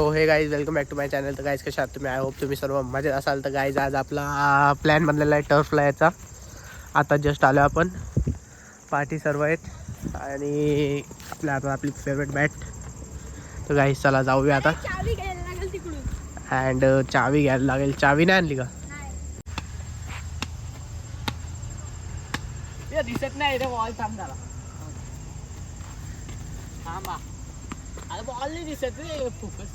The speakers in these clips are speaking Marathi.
हो hey guys welcome back to my channel. तर गाईज कशा आहात तुम्ही? आय होप तुम्ही सर्व मजेत असाल. तर गाईज आज आपला प्लॅन बनलेला आहे टर्फला याचा. आता जस्ट आलो आपण, पार्टी सर्व आहेत आणि आपली फेवरेट बॅट. तर गाईज चला जाऊया आता. चावी घ्यायला लागेल तिकडून. अँड चावी घ्यायला लागेल. चावी नाही आणली का? दिसत नाही रे बॉल. थांब झाला. थांबा. अरे बॉल नाही दिसत रे. फोकस.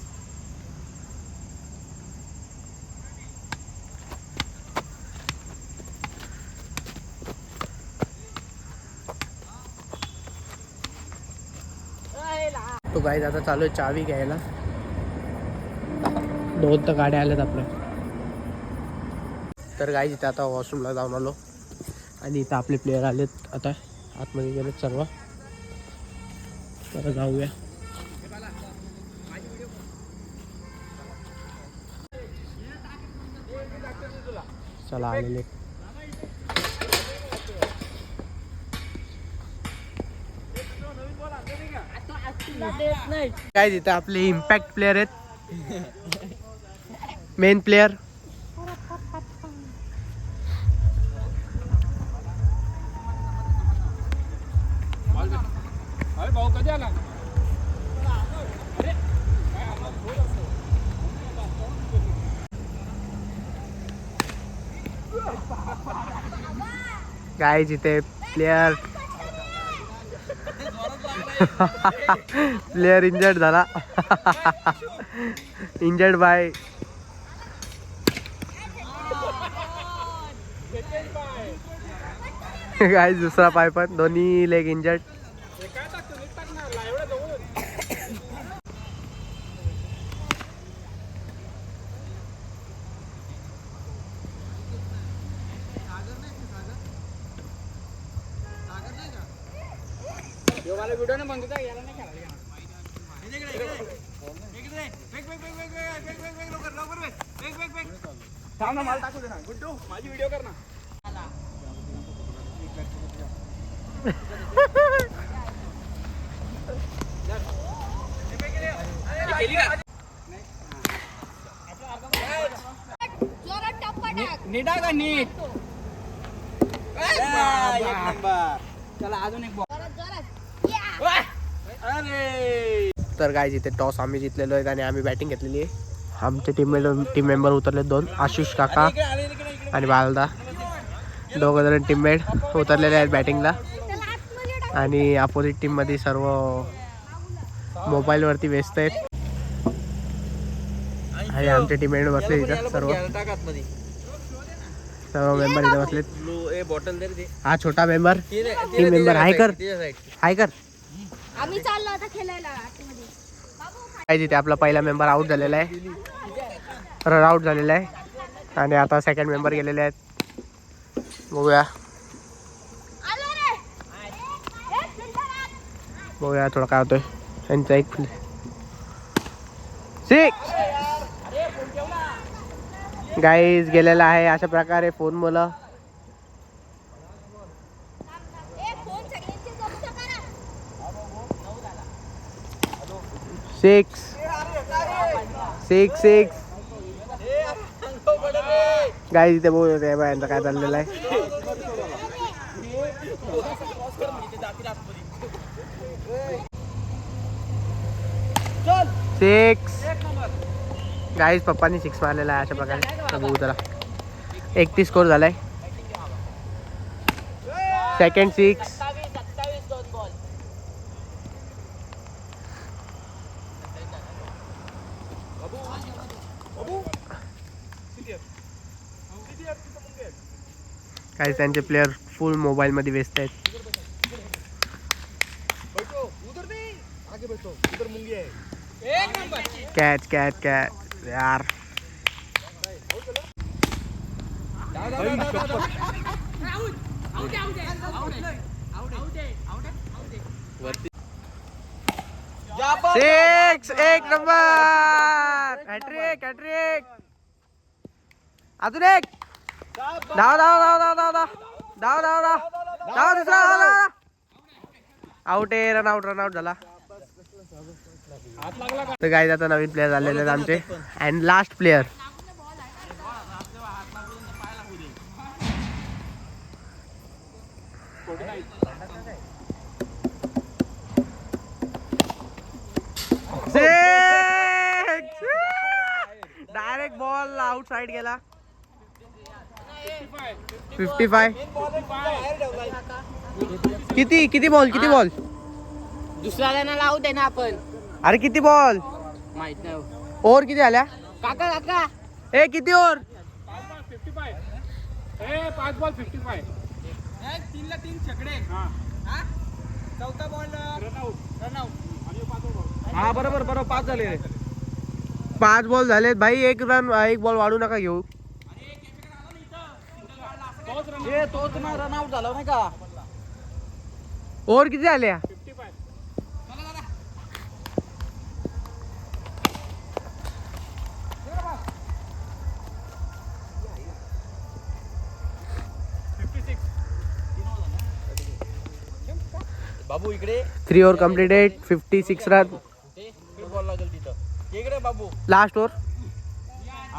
तो गाईज आता चालू आहे चावी घ्यायला. 2 तर गाड्या आल्यात आपल्या. तर गाईज इथे आता वॉशरूमला जाऊन आलो आणि इथं आपले प्लेयर आलेत. आता आतमध्ये गेलेत सर्व. तर जाऊया. चला आलेले. काय तिथे आपले इम्पॅक्ट प्लेयर आहेत. मेन प्लेयर भाऊ कधी आला? काय जिथे प्लेयर प्लेयर इंजर्ड झाला. इंजर्ड बाय काय दुसरा पाय पण. दोन्ही लेग इंजर्ड. व्हिडिओ नाही बनवता याला नाही खेळायला. थांब ना, मला टाकू दे ना. गुड्डू माझी व्हिडिओ कर ना. नीट आहे का? नीट. चला अजून एक बॉल. अरे तर काय जिथे टॉस आम्ही जिंकलेलो आहेत आणि आम्ही बॅटिंग घेतलेली आहे. आमचे टीम मेंबर उतरले 2. आशिष काका आणि बालदा. 2 जण टीममेट उतरलेले आहेत बॅटिंगला. आणि अपोजिट टीममध्ये सर्व मोबाईलवरती व्यस्त आहेत. आणि आमचे टीममेट बसले इथं. सर्व मेंबर इथं बसलेत. हा छोटा मेंबर टीम मेंबर हाय कर. आम्ही चाललो आता खेळायला आतमध्ये. काय तिथे आपला पहिला मेंबर आउट झालेला आहे. रन आउट झालेला आहे. आणि आता सेकंड मेंबर गेलेले आहेत. बघूया थोडं काय होतंय. त्यांचा एक 6 गाईज गेलेला आहे अशा प्रकारे फोन मुलं. 6 गाईज इथे बोलत होते यांचं काय चाललेलं आहे. 6 गाईज पप्पांनी 6 मारलेला आहे अशा प्रकारे. बघू चला. 31 स्कोर झालाय. सेकंड 6. काही त्यांचे प्लेयर फुल मोबाईल मध्ये व्यस्त आहेत. कॅच यार. सिक्स. 1 नंबर. हॅट्रिक. अजून एक. धाव दुसरा. आउट आहे. रन आउट झाला. तर गाईज आता नवीन प्लेयर आलेले आहेत आमचे and last player. Direct ball out side गेला. 55. किती बॉल दुसऱ्याला ना लावू दे ना आपण. अरे किती बॉल माहित नाही. ओव्हर किती आल्या काका ए किती ओव्हर 5 बॉल 55. 3 ला 3 छकडे. चौथा बॉल रनआउट. हा बरोबर 5 झाले. 5 बॉल झालेत भाई. एक बॉल वाढू नका घेऊ. तोच ना रनआउट झाला नाही का. ओव्हर किती झाल्या 55. बाबू इकडे 3 ओव्हर कम्प्लिटेड. 56 रन. बॉल लागेल तिथं. इकडे बाबू. Last over.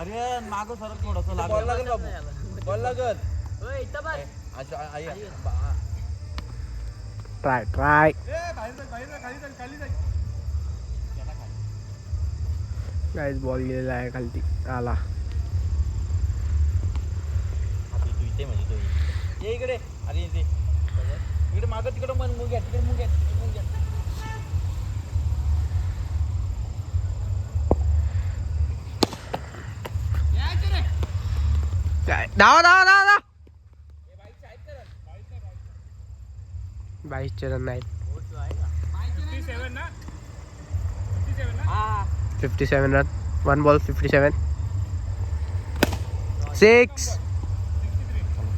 अरे मागं सरक थोडंसं लागेल. बॉल लागेल बाबू. बॉल लागेल. इथं बस. ट्राय गाईज बॉल गेलेला आहे खालती आला. ये इकडे. अरे इकडे मागं तिकडे मुंग घ्या. तिकडे मुंग घ्या. धावा 22 रन आहेत. 57 रन. 1 बॉल 57. 6.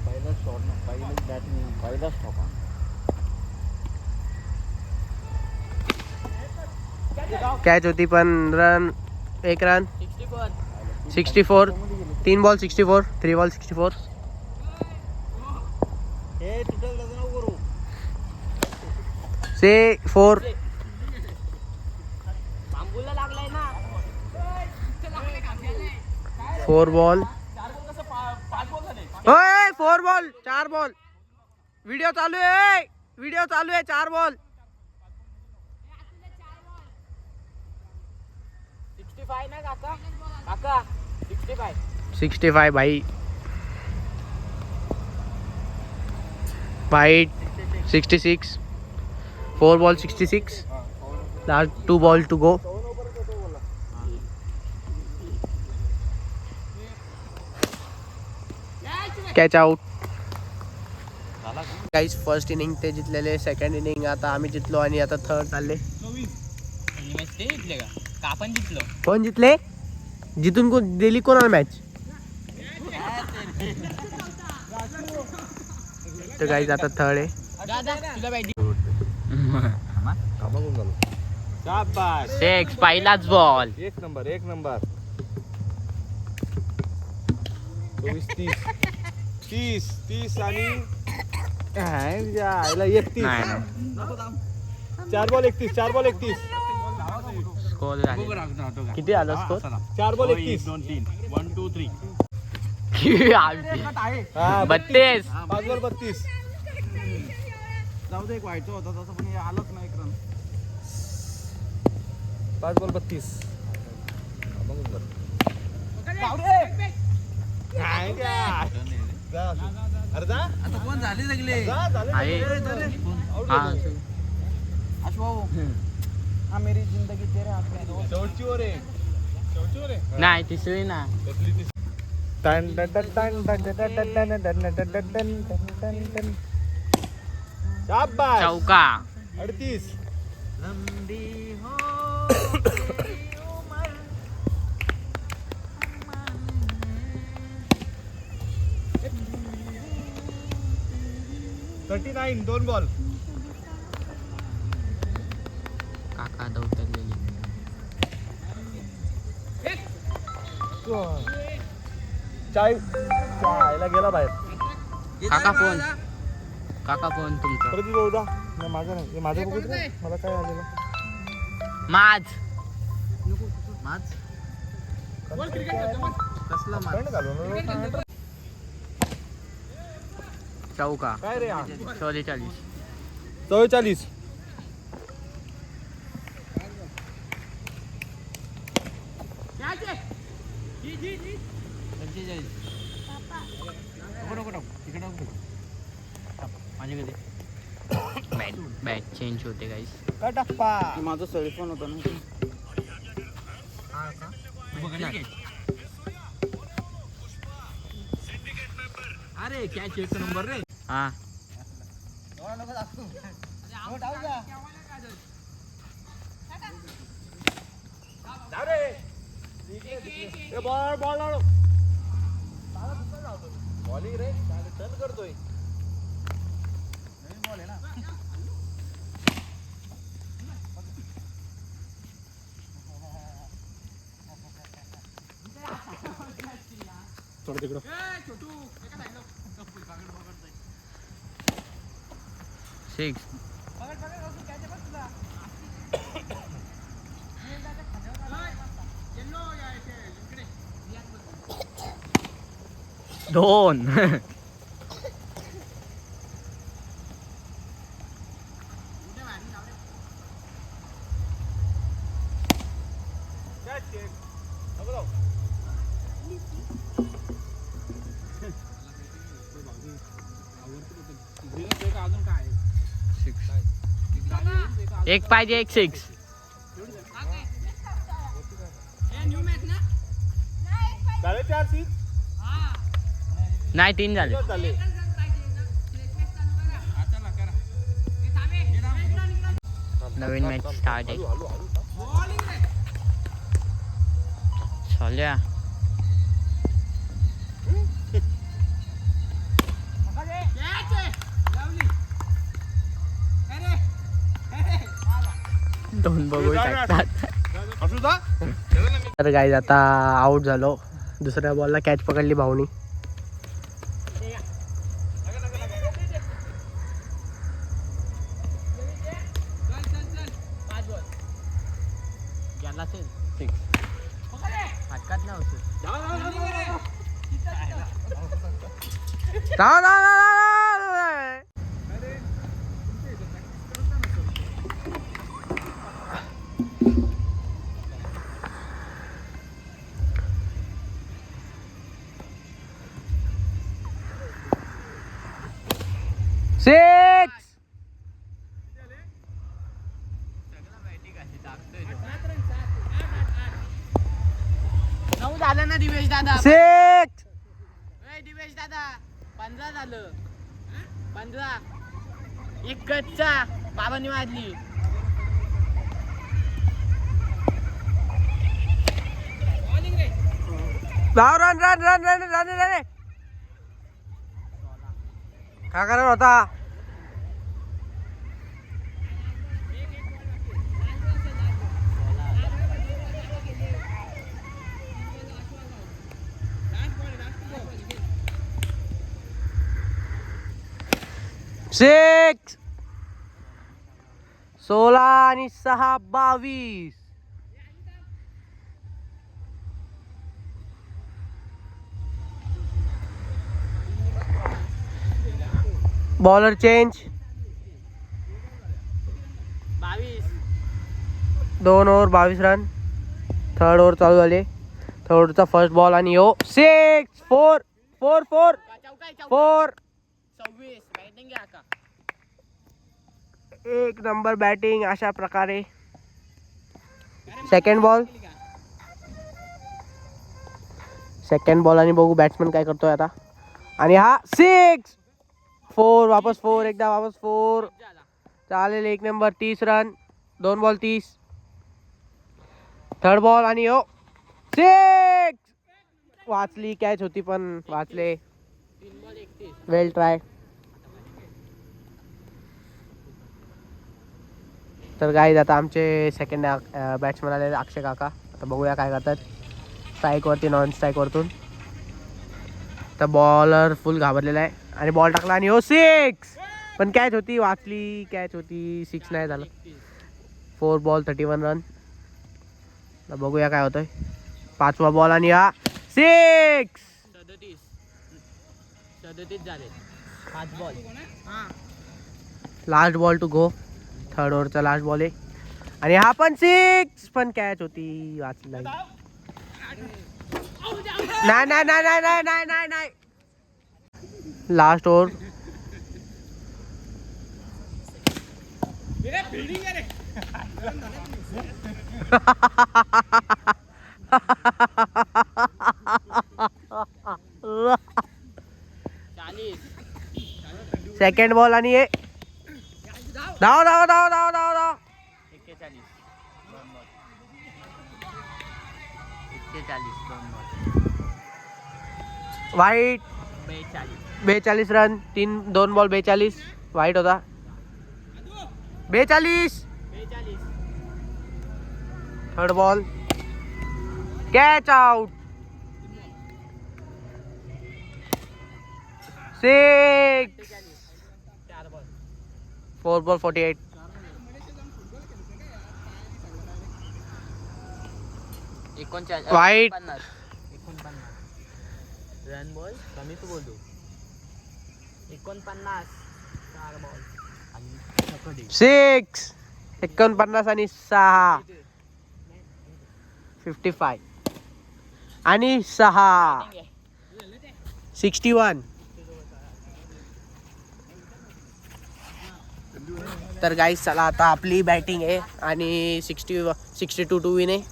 पहिला शॉट ना. पहिला बॅटिंग. पहिला स्टॉप. कॅच होती पण रन 1 रन. 64. 3 बॉल 64. 3 बॉल 64. हे टोटल नको करू. 4. बांबूला लागलाय ना. 4 बॉल. 5 बॉल झाले. 4 बॉल 4 बॉल. व्हिडिओ चालू आहे 4 बॉल. 65 ना काका 65 भाई. Wide 66. 4 ball 66. Last 2 ball to go. Catch out. काहीच फर्स्ट इनिंग ते जितलेले. सेकंड इनिंग आता आम्ही जितलो आणि आता थर्ड चालले. ते जिंकले का आपण जिंकलो. कोण जितले जिथून कोण दिली कोणाला मॅच. तर गाईज आता थर्ड आहे. शाबाश. 6 पहिलाच बॉल. एक नंबर 30 आणि 31. 4 बॉल 31. स्कोर किती आला स्कोर 4 बॉल 31. 1 2 3 हा 32. 5 बॉल 32. जाऊ दे. व्हायचं होतं तसं पण आलंच नाही. 5 बॉल 32. अरे जा आता कोण झाले सगळे. हा मेरी जिंदगी तेरे हाथ में. शेवटची ओव्हर आहे. नाही तिसरी ना. शाबाश. चौका. 38. $39. 2 बॉल. काका दौतरलेली. चायला गेला बाहेर. काका फोन तुमचा. परत जाऊ दा. माझं नाही माझं बघू दे. मला काय आलेलं. माझ कसला मार चौका काय रे हा 44. 44. माझ्याकडे बॅट चेंज होते गाईस. काय टप्पा माझा सेलफोन होता ना अरे कॅच एक नंबर रे. हा बॉलिंग रे टर्न करतोय. नवीन बॉल आहे ना. थोडं तिकडं 6. दोन. अजून काय एक पाहिजे एक 6. झाले 4 6 नाही 3 झाले. झाले. नवीन मॅच स्टार्ट आहे. चालूया. दोन बघू शकतात. तर गाईज आता आउट झालो. दुसऱ्या बॉलला कॅच पकडली भाऊनी. झालं ना दिवेश दादा. 6. दिवेश दादा 15 झालं. 15 एक गच्चा बाबांनी वाजली. Run run run run run run काय करत होता. सिक्स 16 आणि 6 22. Bowler change. 2 over 22 run. Third over चालू झाले. थर्ड ओव्हरचा फर्स्ट बॉल आणि हो 6 4 4 4 4. 26 बॅटिंग का एक नंबर बॅटिंग अशा प्रकारे. सेकंड बॉल आणि बघू बॅट्समन काय करतोय आता. आणि हा 6 4 वापस 4 एकदा वापस 4. चालेल एक number 30 run. 2 ball 30. Third ball आणि हो 6 वाचली. कॅच होती पण वाचले. वेल ट्राय. तर गाईज आता आमचे सेकंड बॅट्समन आले अक्षय काका. आता बघूया काय करतात. स्ट्राईकवरती नॉन स्ट्राईकवरतून. तर बॉलर फुल घाबरलेला आहे आणि बॉल टाकला आणि हो 6 पण कॅच होती वाचली. कॅच होती 6 नाही झालं. 4 बॉल 31 रन. आता बघूया काय होतंय. 5वा बॉल आणि हा 6. 37 झाले 5 ball. Last ball to go. 3rd ओव्हरचा लास्ट बॉल आहे आणि हा पण 6. पण कॅच होती. वाचला नाही नाही नाही नाही नाही नाही नाही नाही. Last over. सेकंड बॉल आणि हे धाव धाव धाव धाव धाव धाव. 41 वाईट. 42 रन. 2 बॉल 42. वाईट होता. 42. 3rd ball catch out. 6. 4 ball 48. वाईट. 49 रन बॉल कमी तू बोलतो. 49 4 बॉल आणि 6. 49 आणि 6. 55 आणि 6. 61. तर गाईस चला आता आपली बॅटिंग आहे आणि 62 टू विन आहे.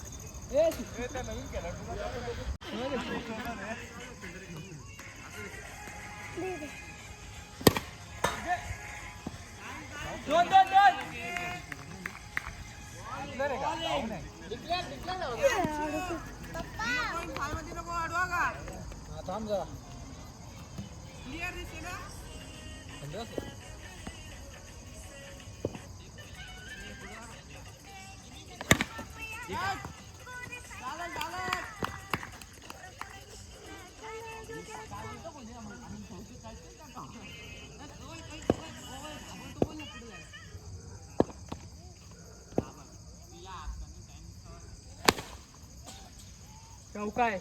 चौकाय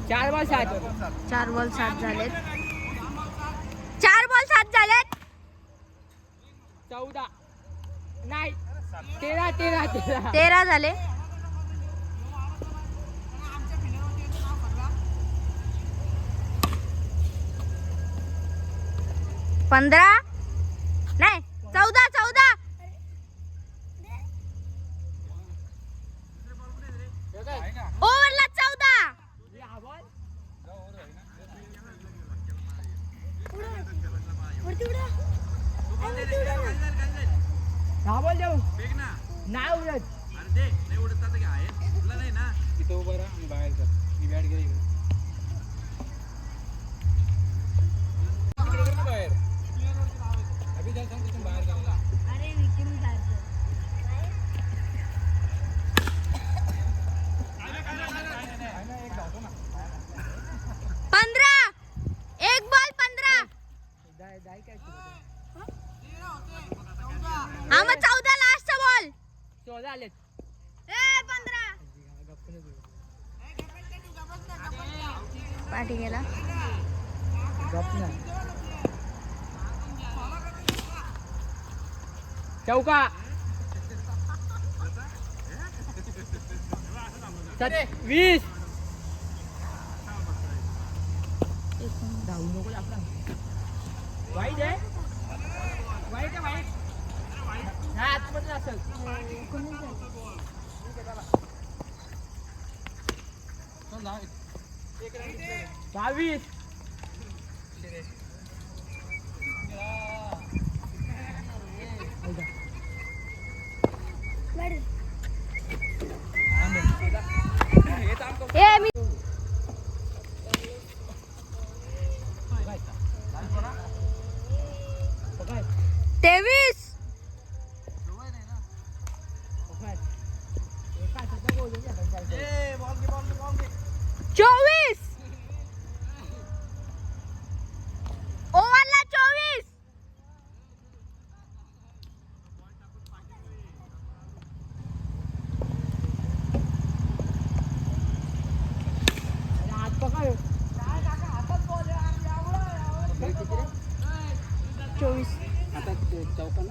चार बॉल 7 झालेत. 4 बॉल 7 झालेत. 14 नाही 13 13 झाले. 15 नाही 14 ओव्हरला 14. नाही उडत. इथं उभं राहा आणि बाहेर कर. ही बॅट घे इकडे. इकडे कर ना बाहेर. अभि जा सांग तिथून बाहेर करायला. अरे विकेट जायचं. 15 एक बॉल 15. हा मग 14 लास्टचा बॉल. 14 आले. 15 पाठी गेला. चौका 20 वाईट आहे. हा आतमध्ये असेल. 22 ए मी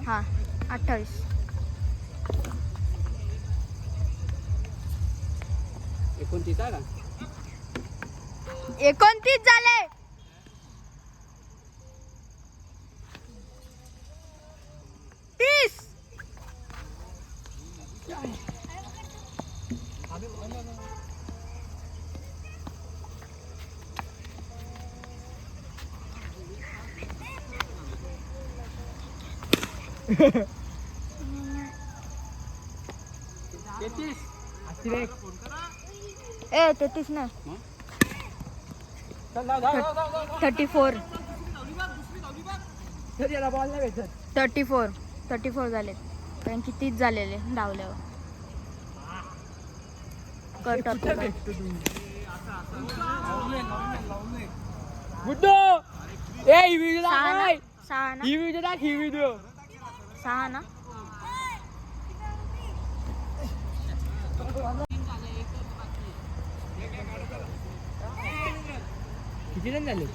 हा 28. 29 झाले. 30. ए 33 नाही 34. 34 झालेत कारण की 30 झालेले धावल्यावर कट होतो. सहा ना किती रन झाले?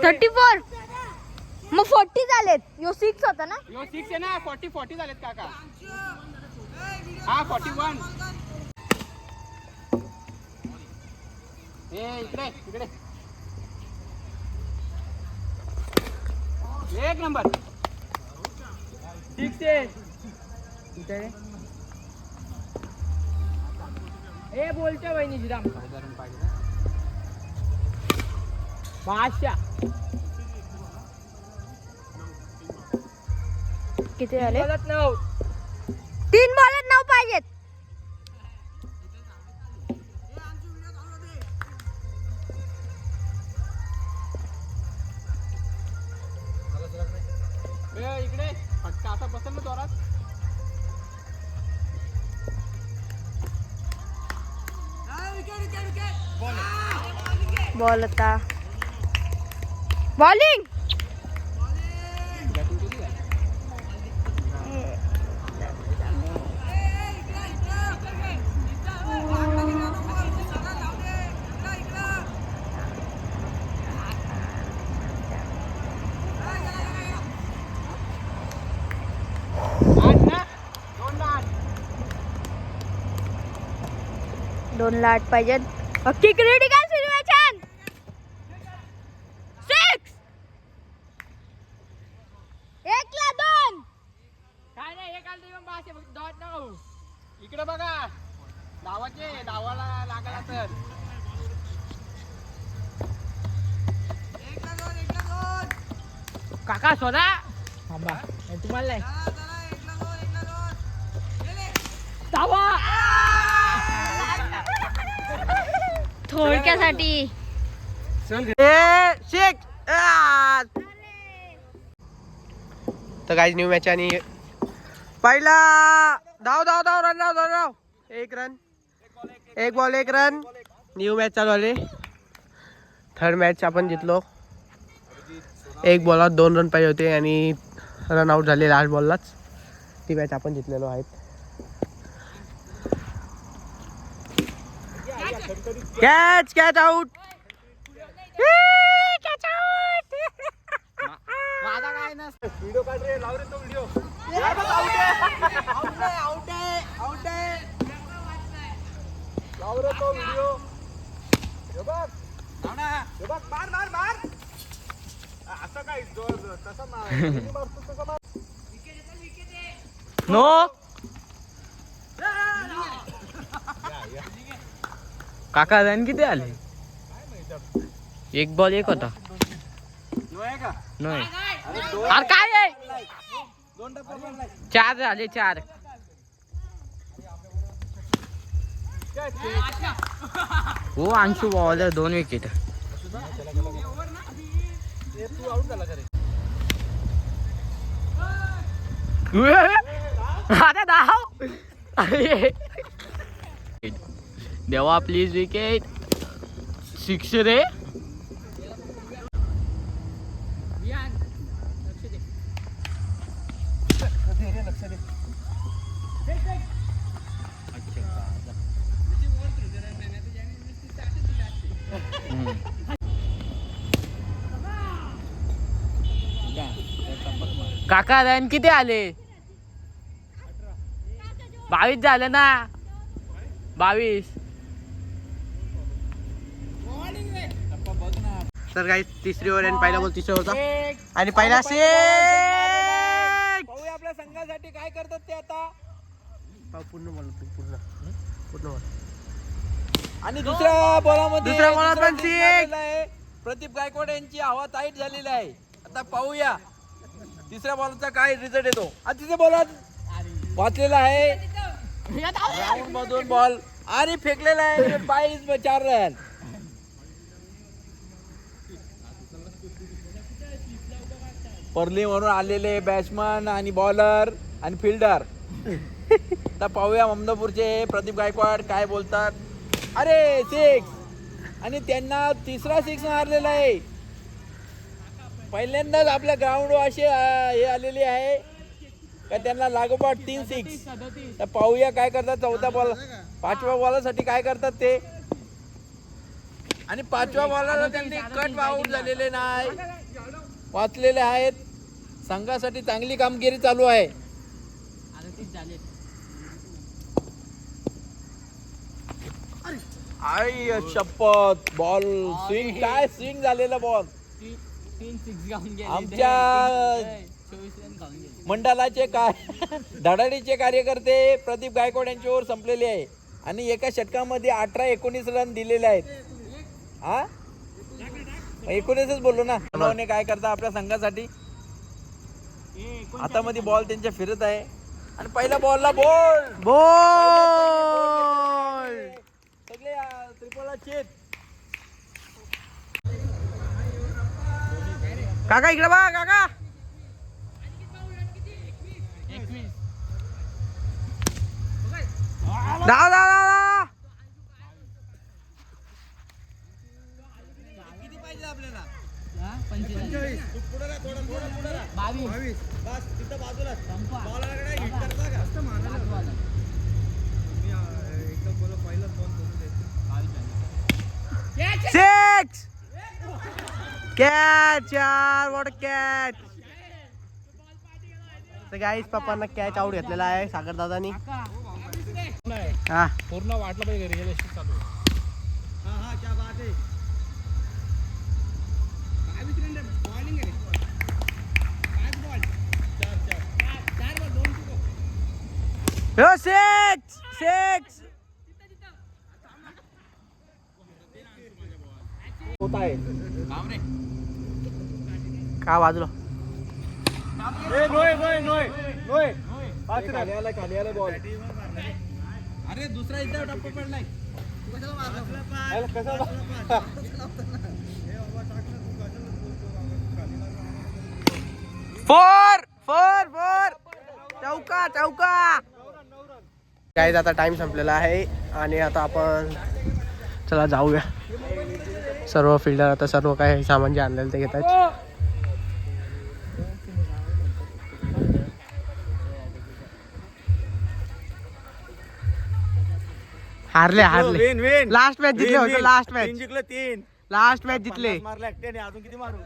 34. मग 40 झालेत. यो 6 होता ना. 6 आहे ना. 40 झालेत काका. हा 41. इकडे इकडे एक नंबर 6 आहे. ए बोलते वहिनी राम बादशाह. किती झाले? 9. 3 बॉलात 9 पाहिजेत. इकडे फटका असा बसेल ना जोरात. बॉल आता बॉलिंग. दोन ला 8 पाहिजेत. अख्खी क्रिटिकल सिच्युएशन. 6. 1 ला 2. काय नाही एक आलती मग बास डॉट ना हो. इकडे बघा धावाचे धावाला लागला तर काका सोदा थांबा तुम्हाला धावा थोडक्यासाठी शेक. तर काय न्यू मॅच आणि पहिला धाव धाव धाव रन धाव धाव 1 run 1 ball 1 run. New match चालू आले. थर्ड मॅच आपण जितलो. 1 बॉलात 2 रन पाहिजे होते आणि रन आउट झाले लास्ट बॉललाच. ती मॅच आपण जितलेलो आहेत. Catch catch out. Catch out. माझा काय नसतं. व्हिडिओ काढ रे. लाव रे तो व्हिडिओ. लाव रे तो व्हिडिओ. हे बघ हे बघ मार मार मार. असं काय तसं मारतो तसं मार. नो काका रन किती आले? 1 बॉल 1 होता. नाही अरे काय आहे? 4 झाले 4. हो अंशू बॉलर 2 विकेट. अरे धाव. अरे देवा प्लीज विकेट. 6 रे. काका रन किती आले? 22 झाले ना. 22. तर काही तिसरी ओव्हर आणि पहिला बॉल तिसरा होता आणि पहिला पाहूया आपल्या संघासाठी काय करतात ते आता. पूर्ण बॉल पूर्ण बॉल आणि दुसऱ्या बॉलामध्ये दुसऱ्या बॉलात पण दुसरा six. झालेला आहे. प्रदीप गायकवाड यांची हवा टाईट झालेली आहे. आता पाहूया तिसऱ्या बॉलचा काय रिझल्ट येतो. तिसऱ्या बॉलात वाचलेला आहे ग्राउंड मधून बॉल आणि फेकलेला आहे 22 रन. पर्ली म्हणून आलेले बॅट्समन आणि बॉलर आणि फिल्डर. आता पाहूया ममदापूरचे प्रदीप गायकवाड काय बोलतात. अरे 6 आणि त्यांना तिसरा 6 मारलेला आहे. पहिल्यांदाच आपल्या ग्राउंडवर असे हे आलेले आहे का त्यांना लागोपाठ 3 6. तर पाहूया काय करतात. चौथा बॉल 5व्या बॉलासाठी काय करतात ते. आणि 5व्या बॉलला त्यांनी कट आउट झालेले नाही, वाचलेले आहेत. संघासाठी चांगली कामगिरी चालू आहे. आई शपथ बॉल स्विंग काय स्विंग झालेला बॉल. आमच्या मंडळाचे काय धडाडीचे कार्यकर्ते प्रदीप गायकवाड यांची ओव्हर संपलेली आहे आणि एका षटकामध्ये 18-19 रन दिलेले आहेत. हा 19च बोललो ना. मनोहरने काय करता आपल्या संघासाठी. आता मध्ये बॉल त्यांच्या फिरत आहे आणि पहिल्या बॉलला बॉल सगळे त्रिपोला चेत. काका इकडे बघा काका. धाव धाव धाव. किती पाहिजे आपल्याला. 45. बस तिथं बाजूला बॉलकडे हिट करता का. एकदम बोला पहिलाच बॉल करून द्यायचं. 6 कॅच यार. What catch. तर गाईस पप्पांना कॅच आउट घेतलेला आहे सागर दादानी. हा पूर्ण वाटलं पाहिजे घरी गेल्याशी चालू आहे. हा क्या बात आहे. काय विचारले बॉलिंग आहे. काय बॉल 4 बॉल 2 चुको. 6 होत आहे का बाजूला. खाली आला बॉल. अरे दुसरा इथं टप्पा पडलाय. फोर चौका चौका. गाईज आता टाइम संपलेला आहे आणि आता आपण चला जाऊया. सर्व फिल्डर आता सर्व काय सामान जे आणलेलं ते घेत आहेत. हारले विन लास्ट मॅच जिंकले होते. लास्ट मॅच जिंकलं 3. लास्ट मॅच जिंकले. मारला एकट्याने. अजून किती मारू.